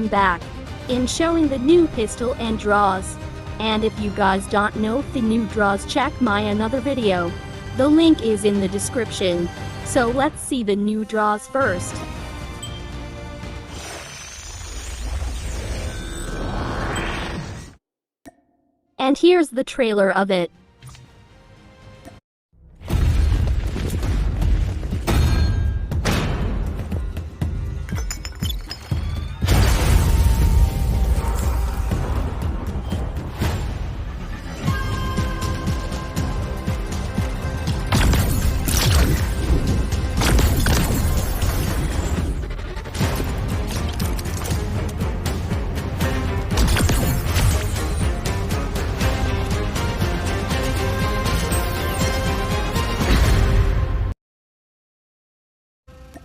him back in showing the new pistol and draws. And if you guys don't know the new draws, check my another video. The link is in the description. So let's see the new draws first. And here's the trailer of it.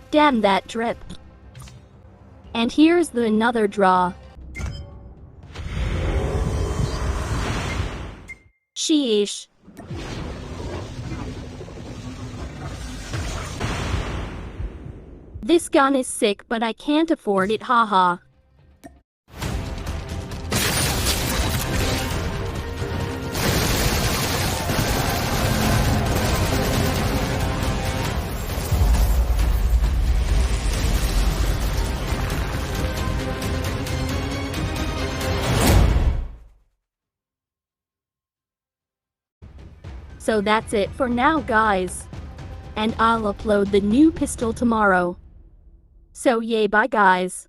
Damn that drip. And here's the another draw. Sheesh. This gun is sick, but I can't afford it, haha. So that's it for now, guys. And I'll upload the new pistol tomorrow. So yay, bye guys.